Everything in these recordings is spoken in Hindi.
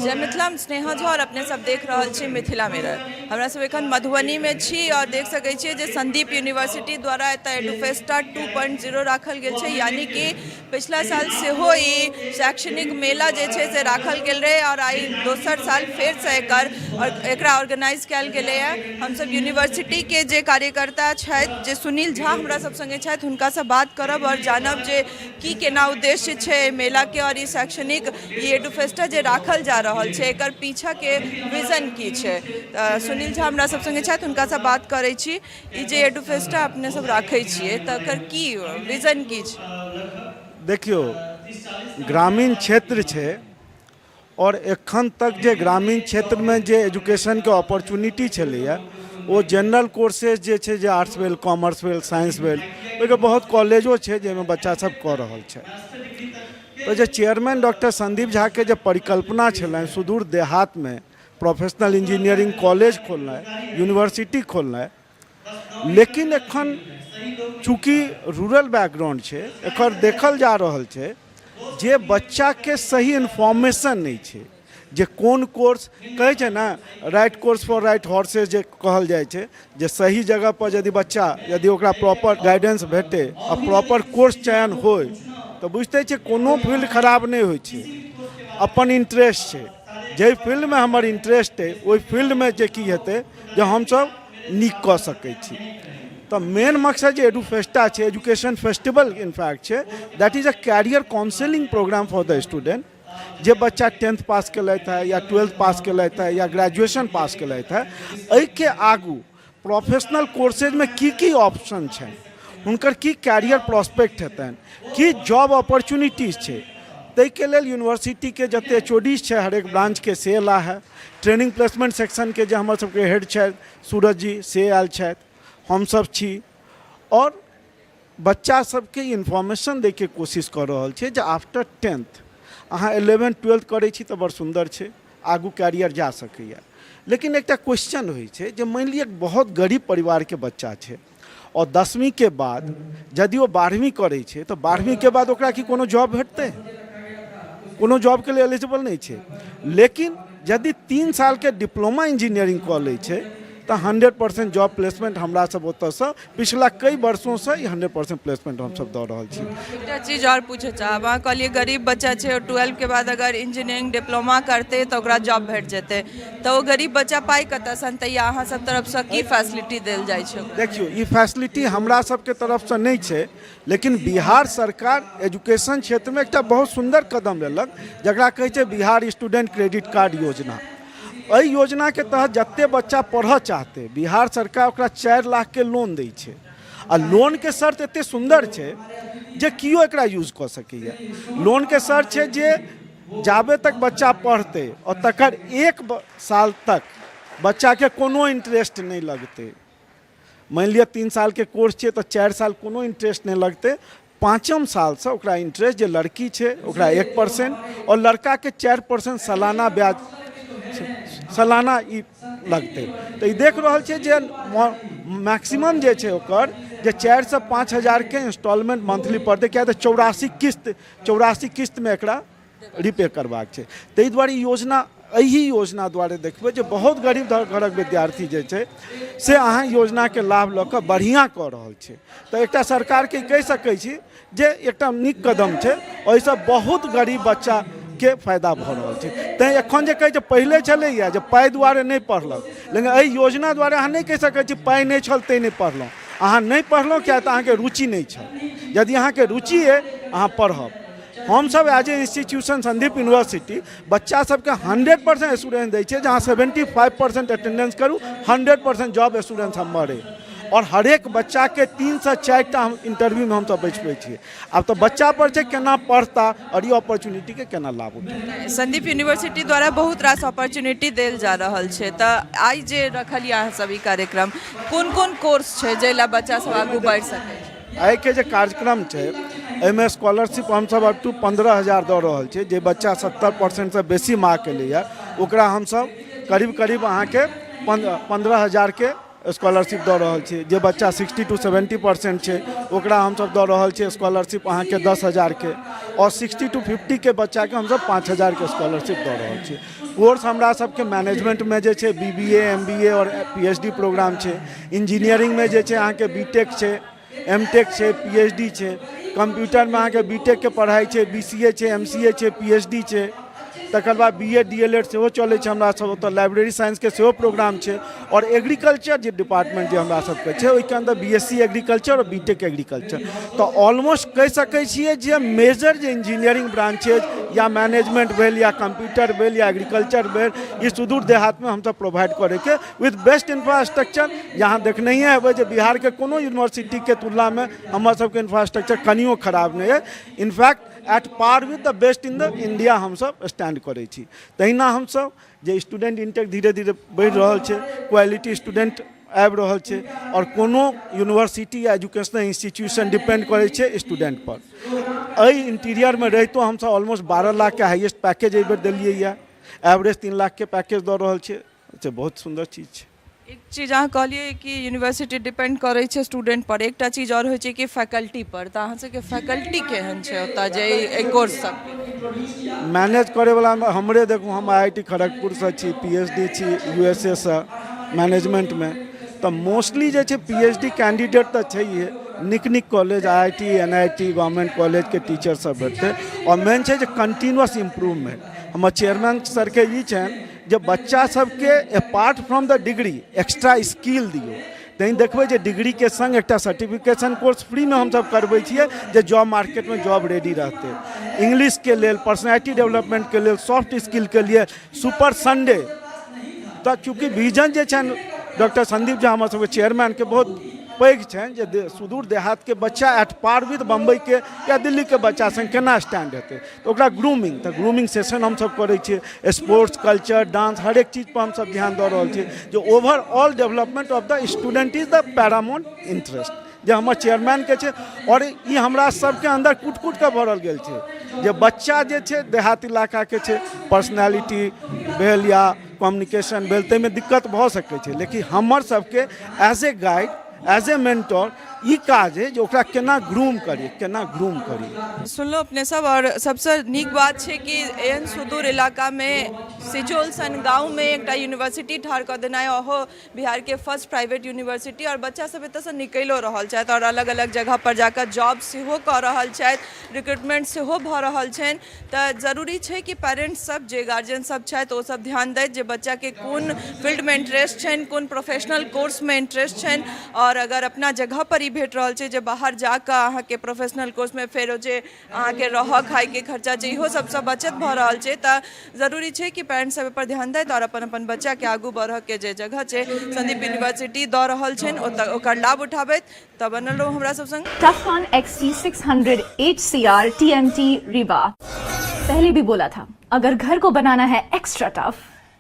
जय मिथिला स्नेहा झा और अपने सब देख रहल छी मिथिला मिरर। हमरा सब एखन मधुबनी में छी और देख सकै छियै जे संदीप यूनिवर्सिटी द्वारा एतय एडुफेस्टा 2.0 राखल गेल छै, यानी कि पिछला साल सेहो ई शैक्षणिक मेला जे छै से राखल गेल रहे और आई दोसर साल फेर से एकरा ऑर्गेनाइज कयल गेलै है। हम सब यूनिवर्सिटी के जे कार्यकर्ता छथि, जे सुनील झा हमरा सब संगे छथि, हुनका से बात करब और जानब जे की केना उद्देश्य छै मेला के और ई शैक्षणिक ई एडुफेस्टा जे राखल जा रहल छै एकर पीछा के विजन की छै। सुनील झा हमरा सब संगे छथि, हुनका से बात करै छी। ई जे एडुफेस्टा अपने सब राखै छियै त एकर की विजन की छै? देखियो, ग्रामीण क्षेत्र छै और एखन तक जे ग्रामीण क्षेत्र में जे एजुकेशन के अपॉर्चुनिटी छलैया वो जनरल कोर्सेज जे छै, जे आर्ट्स भेल, कॉमर्स भेल, साइंस भेल, ओहिके बहुत कॉलेजो छै जाहिमे बच्चा सब कऽ रहल छै। तो जो चेयरमैन डॉक्टर संदीप झा के जो परिकल्पना छलनि सुदूर देहात में प्रोफेशनल इंजीनियरिंग कॉलेज खोलना है, यूनिवर्सिटी खोलना है, लेकिन एखन चूँकि रूरल बैकग्राउंड छै, एकर देखल जा रहल छै जे बच्चा के सही इन्फॉर्मेशन नहीं छै, जे कोन कोर्स कहै छै ना, right course for right horses जे कहल जाइ छै, जे सही जगह पर यदि बच्चा यदि ओकरा प्रॉपर गाइडेंस भेटे आ प्रॉपर कोर्स चयन होय तो बुझते छे कोनो फील्ड खराब नहीं होइ छै। अपन इंटरेस्ट छै, जे फील्ड में हमर इंटरेस्ट है ओहि फील्ड में जे की हेतै जे हम सब नीक कऽ सकै छी। तो मेन मकसद जे एडुफेस्टा छै, एजुकेशन फेस्टिवल इनफैक्ट छै, that is a career counselling programme for the student. जे बच्चा 10th पास केलथि है या 12th पास केलथि है या ग्रेजुएशन पास केलथि है, एहि के आगू प्रोफेशनल कोर्सेज में की ऑप्शन छै, हुनकर की कैरियर प्रॉस्पेक्ट हेतनि, की जॉब अपॉर्चुनिटीज छै, ताहिके लेल यूनिवर्सिटी के जते HODs छै हरेक ब्रांच के से एला है। ट्रेनिंग प्लेसमेंट सेक्शन के जे हमर सबके हेड छथि सूरज जी से आयल छथि, हम सब छी और बच्चा सबके इन्फॉर्मेशन दै के कोशिश कर रहल छै जे आफ्टर 10th अहाँ 11th 12th करै छी तऽ बड़ सुंदर छै, आगू कैरियर जा सकैया। लेकिन एकटा क्वेश्चन होइ छै जे मानि लिअ बहुत गरीब परिवार के बच्चा छै और 10वीं के बाद यदि वो 12वीं करे छे तो 12वीं के बाद ओकरा की कोनो जॉब भेटते? कोनो जॉब के लिए एलिजिबल नहीं छे। लेकिन यदि 3 साल के डिप्लोमा इंजीनियरिंग कऽ लै छै तो 100% जॉब प्लेसमेंट हमरा सब ओतऽ से पिछला कई वर्षों से 100% प्लेसमेंट हम सब दऽ रहल छी। एकटा चीज और पूछे चाहब, अहाँ कहलिए गरीब बच्चा छै और 12 के बाद अगर इंजीनियरिंग डिप्लोमा करते तो ओकरा जॉब भेट जेते, तो वो गरीब बच्चा पाई कतऽ सँ अनतै या अहाँ सब तरफ से की फैसिलिटी देल जाइ छै? देखियो, ई फैसिलिटी हमरा सबके तरफ से नहीं छै, लेकिन बिहार सरकार एजुकेशन क्षेत्र में एकटा बहुत सुंदर कदम लेलक जकरा कहै छै बिहार स्टूडेंट क्रेडिट कार्ड योजना। एहि योजना के तहत जते बच्चा पढ़ चाहते बिहार सरकार ओकरा 4 लाख के लोन दै छै आ लोन के शर्त एते सुंदर छै जे कियो एकरा यूज कऽ सकैया। लोन के शर्त छै जे जाबे तक बच्चा पढ़ते और तकर 1 साल तक बच्चा के कोनो इंटरेस्ट नहीं लगते। मान लिया 3 साल के कोर्स छै तो 4 साल कोनो इंटरेस्ट नहीं लगते, 5म साल से ओकरा इंटरेस्ट जे लड़की छै ओकरा 1% और लड़का के 4% सालाना ब्याज सालाना ई लगते। तो ये देख रहल छै जे मैक्सिमम जे छै ओकर जे 4 से 5 हज़ार के इंस्टॉलमेंट मंथली पड़ते, क्या 84 किस्त में एकरा रिपे करबाक छै। ताहि दुआरे योजना एही योजना द्वारे देखबै जे बहुत गरीब घरक विद्यार्थी जे छै से अहाँ योजना के लाभ लऽ कऽ बढ़िया कऽ रहल छै। तो एकटा सरकार के कहि सकै छी जे एकटा नीक कदम छै, ओहिसँ बहुत गरीब बच्चा के फायदा भऽ रहल छै। तैं एखन जे कहै छै पहिले छलैया जे पाइ दुआरे नहीं पढ़लक, लेकिन एहि योजना द्वारे अहाँ नहीं कहि सकै छी पाइ नहीं छल तैं नहीं पढ़लहुँ। अहाँ नहीं पढ़लहुँ किया तऽ अहाँके रुचि नहीं छल। यदि अहाँके रुचि है अहाँ पढ़ब। हम सब as a institution Sandeep university बच्चा सबके 100% एश्योरेंस दै छै, जहाँ 75% अटेंडेंस करू 100% जॉब एश्योरेंस हमर है। और हर एक बच्चा के 3 से 4 टा हम इंटरव्यू में हम सब बैठबै छियै। अब तो बच्चा पर छै केना पढ़ता और ये अपॉर्चुनिटी के केना लाभ उठाता। संदीप यूनिवर्सिटी द्वारा बहुत रास अपॉर्चुनिटी देल जा रहल छै, तो आई जे रखल या सभी कार्यक्रम कोन कोर्स छै जेला बच्चा सब आगू बढ़ सके? आई के जे कार्यक्रम छै एहिमे स्कॉलरशिप हम सब अप टू 15,000 दऽ रहल छै। जे बच्चा 70% से बेसी मार्क एलैया ओकरा हम सब करीब अहाँ के 15,000 के स्कॉलरशिप दऽ रहल छी। जे बच्चा 60 to 70% छै ओकरा हमसब दऽ रहल छी स्कॉलरशिप अहाँके 10,000 के, और 60 to 50 के बच्चा के हमसब 5,000 के स्कॉलरशिप दऽ रहल छी। कोर्स हमरा सबके मैनेजमेंट में जे छै BBA MBA और PhD प्रोग्राम छै। इंजीनियरिंग में जे छै अहाँके BTech छै, MTech छै, PhD छै। कंप्यूटर में अहाँके BTech के पढ़ाई छै, BCA छै, MCA छै, PhD छै। तकर बाद BA DLED सेहो चलै छै हमरा सब ओतऽ। लाइब्रेरी साइंस के सेहो प्रोग्राम छै। और एग्रीकल्चर जे डिपार्टमेंट जे हमरा सबके छै ओहिके अंदर BSc एग्रीकल्चर और BTech एग्रीकल्चर। तो ऑलमोस्ट कहि सकै छियै जे मेजर जे इंजीनियरिंग ब्रांचेज या मैनेजमेंट भेल या कंप्यूटर भेल या एग्रीकल्चर भेल, ये सुदूर देहात में हमसब प्रोवाइड करे के विद बेस्ट इंफ्रास्ट्रक्चर। यहाँ देखनहिए हेबै जे बिहार के कोनो यूनिवर्सिटी के तुलना में हमर सबके इंफ्रास्ट्रक्चर कनियो खराब नहीं है। In fact at par with the best in the India हमसब स्टैंड करै छी। तहिना हमसब जे स्टूडेंट इंटेक धीरे धीरे बढ़ि रहल छै, क्वालिटी स्टूडेंट आबि रहल छै, और कोनो यूनिवर्सिटी या एजुकेशनल इंस्टीट्यूशन डिपेंड करै छै स्टूडेंट पर। एहि इंटीरियर में रहितो हमसब ऑलमोस्ट 12 लाख के हाईएस्ट पैकेज एहि बेर देलियै या, एवरेज 3 लाख के पैकेज दऽ रहल छै। बहुत सुंदर चीज छै। एक चीज अहाँ कहलिए कि यूनिवर्सिटी डिपेंड करे छै स्टूडेंट पर, एकटा चीज और होइ छै कि फैकल्टी पर। तऽ अहाँ सबके फैकल्टी केहन छै ओतऽ जे एहि कोर्स सब मैनेज करे वाला में? हमरे देखू, हम IIT खड़गपुर से छी, PhD छी USA से मैनेजमेंट में। तो मोस्टली जे छै PhD कैंडिडेट तो छैहे, निक निक college IIT NIT government college के टीचर सब बैठते। और मेन छै जे कंटिन्यूअस इम्प्रूवमेंट। हमर चेयरमैन सर के ई छनि जे बच्चा सबके apart from the degree extra skill दियौ। तैं देखबै जे डिग्री के संग एकटा सर्टिफिकेशन कोर्स फ्री में हमसब करबै छियै जे जॉब मार्केट में जॉब रेडी रहतै। इंग्लिश के लेल, पर्सनैलिटी डेवलपमेंट के लेल, सॉफ्ट स्किल के लिए सुपर संडे। तो चूँकि विजन जे छनि डॉक्टर संदीप झा हमर सबके चेयरमैन के बहुत पैघ छनि जे सुदूर देहात के बच्चा एट पार विद बम्बई के या दिल्ली के बच्चा संग केना स्टैंड हेतै। तो ओकरा ग्रूमिंग, तो ग्रूमिंग सेशन हमसब करै छियै। स्पोर्ट्स, कल्चर, डांस, हर एक चीज पर हमसब ध्यान दऽ रहल छियै। जो overall development of the student is the paramount interest जे हमर चेयरमैन के छै। और ई हमरा सबके अंदर कूट कूट के भरल गेल छै जे बच्चा जे छै देहात इलाका के छै, पर्सनैलिटी भेल या कम्युनिकेशन भेल, ताहिमे दिक्कत भऽ सकै छै। लेकिन हमर सबके as a guide, as a mentor ई काज है जे ओकरा केना ग्रूम करी, केना ग्रूम करी। सुनलो अपने सब। और सबसे नीक बात छै कि एहन सुदूर इलाका में सिजौल सन गाँव में एकटा यूनिवर्सिटी ठाढ़ कऽ देनाइ, ओहो बिहार के फर्स्ट प्राइवेट यूनिवर्सिटी। और बच्चा सब एतऽ से निकलियो रहल छथि और अलग अलग जगह पर जाकर जॉब सेहो कऽ रहल छथि, रिक्रूटमेंट सेहो भऽ रहल छनि। तऽ जरूरी छै कि पेरेंट्स सब, जे गार्जियन सब छथि, ओ सब ध्यान दैत जे बच्चा के कोन फील्ड में इंटरेस्ट छनि, कोन प्रोफेशनल कोर्स में इंटरेस्ट छनि। और अगर अपना जगह पर ही भेट रहल छै जे बाहर जाकर अहाँके प्रोफेशनल कोर्स में फेर जे अहाँके रह खाय के खर्चा छै इहो सबसँ बचत भऽ रहल छै। तऽ जरूरी छै कि पेरेंट्स सब पर ध्यान दैत और अपन अपन बच्चा के आगू बढ़ऽ के जे जगह छै संदीप यूनिवर्सिटी दऽ रहल छनि ओकर लाभ उठाबैत। तऽ बनल रहू हमरा सब संग। टफकॉन XT 600 HCR TMT रीवा। पहले भी बोला था, अगर घर को बनाना है एक्स्ट्रा टफ,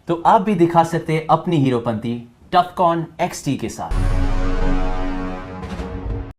तो आप भी दिखा सकते हैं अपनी हीरोपंती टफकॉन XT के साथ।